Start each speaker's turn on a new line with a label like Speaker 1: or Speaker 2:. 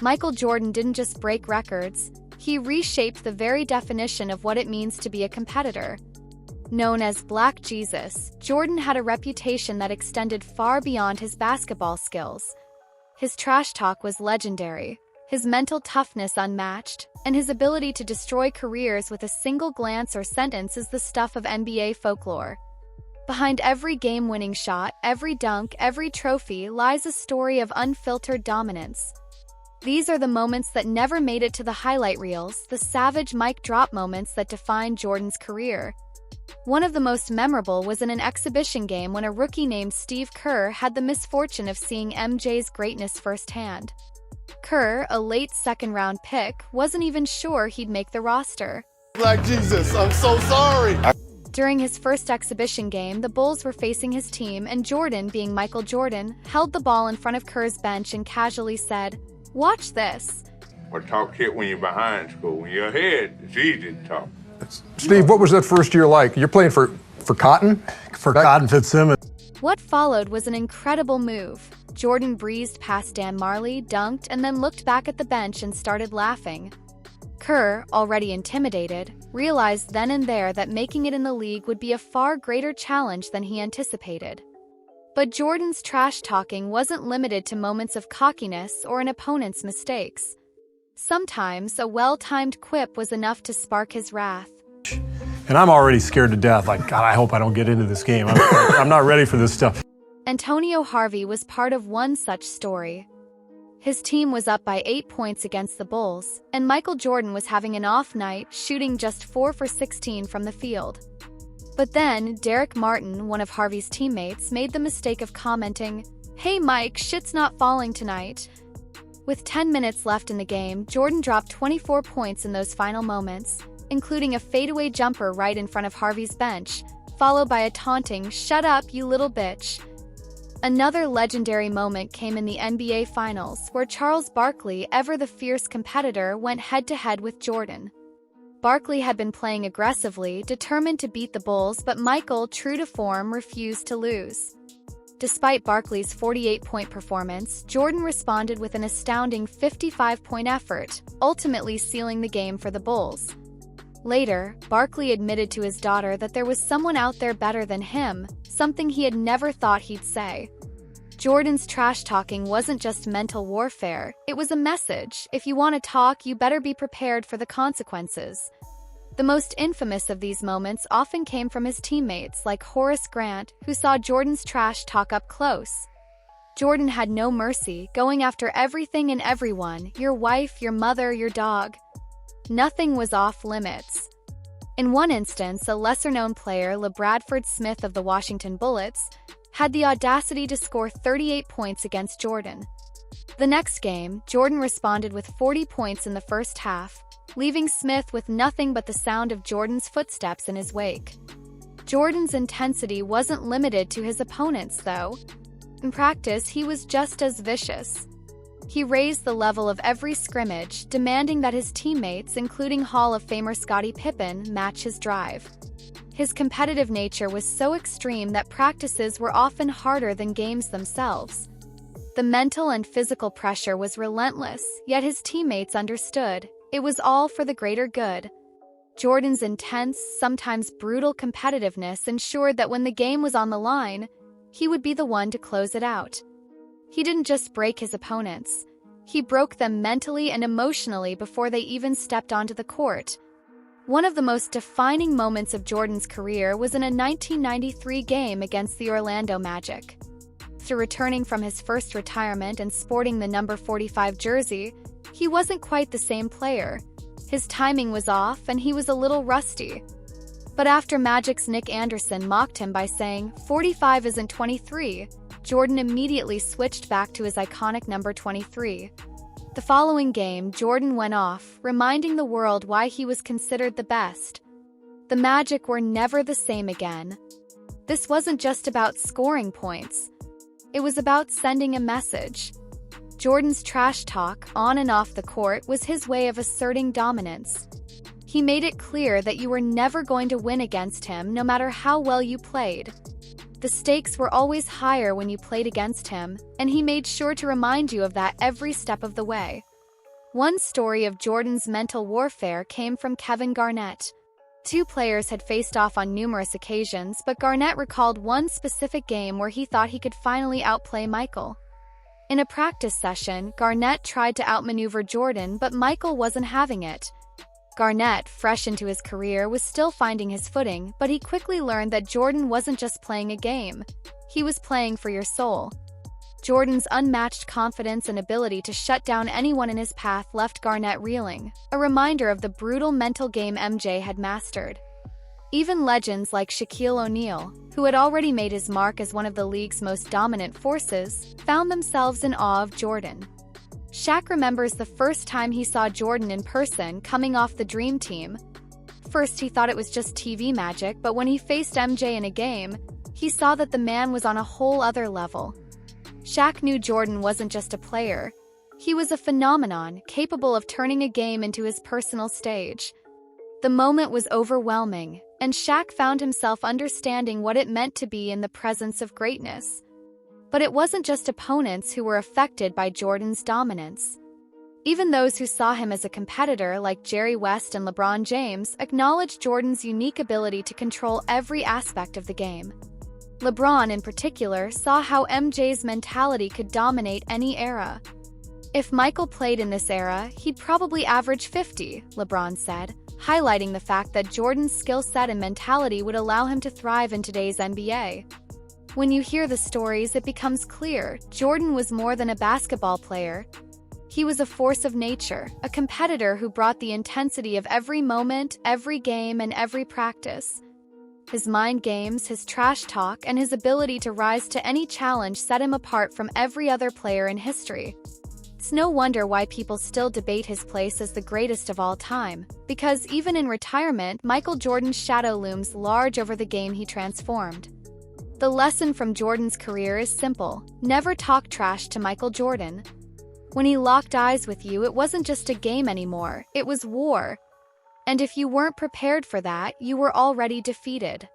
Speaker 1: Michael Jordan didn't just break records, he reshaped the very definition of what it means to be a competitor. Known as Black Jesus, Jordan had a reputation that extended far beyond his basketball skills. His trash talk was legendary, his mental toughness unmatched, and his ability to destroy careers with a single glance or sentence is the stuff of NBA folklore. Behind every game-winning shot, every dunk, every trophy lies a story of unfiltered dominance. These are the moments that never made it to the highlight reels, the savage mic drop moments that defined Jordan's career. One of the most memorable was in an exhibition game when a rookie named Steve Kerr had the misfortune of seeing MJ's greatness firsthand. Kerr, a late second-round pick, wasn't even sure he'd make the roster.
Speaker 2: Black Jesus, I'm so sorry.
Speaker 1: During his first exhibition game, the Bulls were facing his team, and Jordan, being Michael Jordan, held the ball in front of Kerr's bench and casually said, "Watch this."
Speaker 3: Or talk shit when you're behind school. When you're ahead, it's easy to talk.
Speaker 4: Steve, what was that first year like? You're playing for Cotton?
Speaker 2: For Cotton Fitzsimmons.
Speaker 1: What followed was an incredible move. Jordan breezed past Dan Marley, dunked, and then looked back at the bench and started laughing. Kerr, already intimidated, realized then and there that making it in the league would be a far greater challenge than he anticipated. But Jordan's trash-talking wasn't limited to moments of cockiness or an opponent's mistakes. Sometimes a well-timed quip was enough to spark his wrath.
Speaker 2: And I'm already scared to death. Like, God, I hope I don't get into this game. I'm not ready for this stuff.
Speaker 1: Antonio Harvey was part of one such story. His team was up by 8 points against the Bulls, and Michael Jordan was having an off night, shooting just 4 for 16 from the field. But then, Derek Martin, one of Harvey's teammates, made the mistake of commenting, "Hey Mike, shit's not falling tonight." With 10 minutes left in the game, Jordan dropped 24 points in those final moments, including a fadeaway jumper right in front of Harvey's bench, followed by a taunting, "Shut up, you little bitch." Another legendary moment came in the NBA Finals, where Charles Barkley, ever the fierce competitor, went head-to-head with Jordan. Barkley had been playing aggressively, determined to beat the Bulls, but Michael, true to form, refused to lose. Despite Barkley's 48-point performance, Jordan responded with an astounding 55-point effort, ultimately sealing the game for the Bulls. Later, Barkley admitted to his daughter that there was someone out there better than him, something he had never thought he'd say. Jordan's trash-talking wasn't just mental warfare, it was a message. If you want to talk, you better be prepared for the consequences. The most infamous of these moments often came from his teammates, like Horace Grant, who saw Jordan's trash talk up close. Jordan had no mercy, going after everything and everyone, your wife, your mother, your dog. Nothing was off limits. In one instance, a lesser-known player, LeBradford Smith of the Washington Bullets, had the audacity to score 38 points against Jordan. The next game, Jordan responded with 40 points in the first half, leaving Smith with nothing but the sound of Jordan's footsteps in his wake. Jordan's intensity wasn't limited to his opponents, though. In practice, he was just as vicious. He raised the level of every scrimmage, demanding that his teammates, including Hall of Famer Scottie Pippen, match his drive. His competitive nature was so extreme that practices were often harder than games themselves. The mental and physical pressure was relentless, yet his teammates understood. It was all for the greater good. Jordan's intense, sometimes brutal competitiveness ensured that when the game was on the line, he would be the one to close it out. He didn't just break his opponents. He broke them mentally and emotionally before they even stepped onto the court. One of the most defining moments of Jordan's career was in a 1993 game against the Orlando Magic. After returning from his first retirement and sporting the number 45 jersey, he wasn't quite the same player. His timing was off and he was a little rusty. But after Magic's Nick Anderson mocked him by saying, "45 isn't 23, Jordan immediately switched back to his iconic number 23. The following game, Jordan went off, reminding the world why he was considered the best. The Magic were never the same again. This wasn't just about scoring points. It was about sending a message. Jordan's trash talk, on and off the court, was his way of asserting dominance. He made it clear that you were never going to win against him, no matter how well you played. The stakes were always higher when you played against him, and he made sure to remind you of that every step of the way. One story of Jordan's mental warfare came from Kevin Garnett. Two players had faced off on numerous occasions, but Garnett recalled one specific game where he thought he could finally outplay Michael. In a practice session, Garnett tried to outmaneuver Jordan, but Michael wasn't having it. Garnett, fresh into his career, was still finding his footing, but he quickly learned that Jordan wasn't just playing a game. He was playing for your soul. Jordan's unmatched confidence and ability to shut down anyone in his path left Garnett reeling, a reminder of the brutal mental game MJ had mastered. Even legends like Shaquille O'Neal, who had already made his mark as one of the league's most dominant forces, found themselves in awe of Jordan. Shaq remembers the first time he saw Jordan in person coming off the Dream Team. First, he thought it was just TV magic, but when he faced MJ in a game, he saw that the man was on a whole other level. Shaq knew Jordan wasn't just a player. He was a phenomenon, capable of turning a game into his personal stage. The moment was overwhelming, and Shaq found himself understanding what it meant to be in the presence of greatness. But it wasn't just opponents who were affected by Jordan's dominance. Even those who saw him as a competitor, like Jerry West and LeBron James, acknowledged Jordan's unique ability to control every aspect of the game. LeBron, in particular, saw how MJ's mentality could dominate any era. If Michael played in this era, he'd probably average 50, LeBron said, highlighting the fact that Jordan's skill set and mentality would allow him to thrive in today's NBA. When you hear the stories, it becomes clear Jordan was more than a basketball player. He was a force of nature, a competitor who brought the intensity of every moment, every game, and every practice. His mind games, his trash talk, and his ability to rise to any challenge set him apart from every other player in history. It's no wonder why people still debate his place as the greatest of all time, because even in retirement, Michael Jordan's shadow looms large over the game he transformed. The lesson from Jordan's career is simple: never talk trash to Michael Jordan. When he locked eyes with you, it wasn't just a game anymore, it was war. And if you weren't prepared for that, you were already defeated.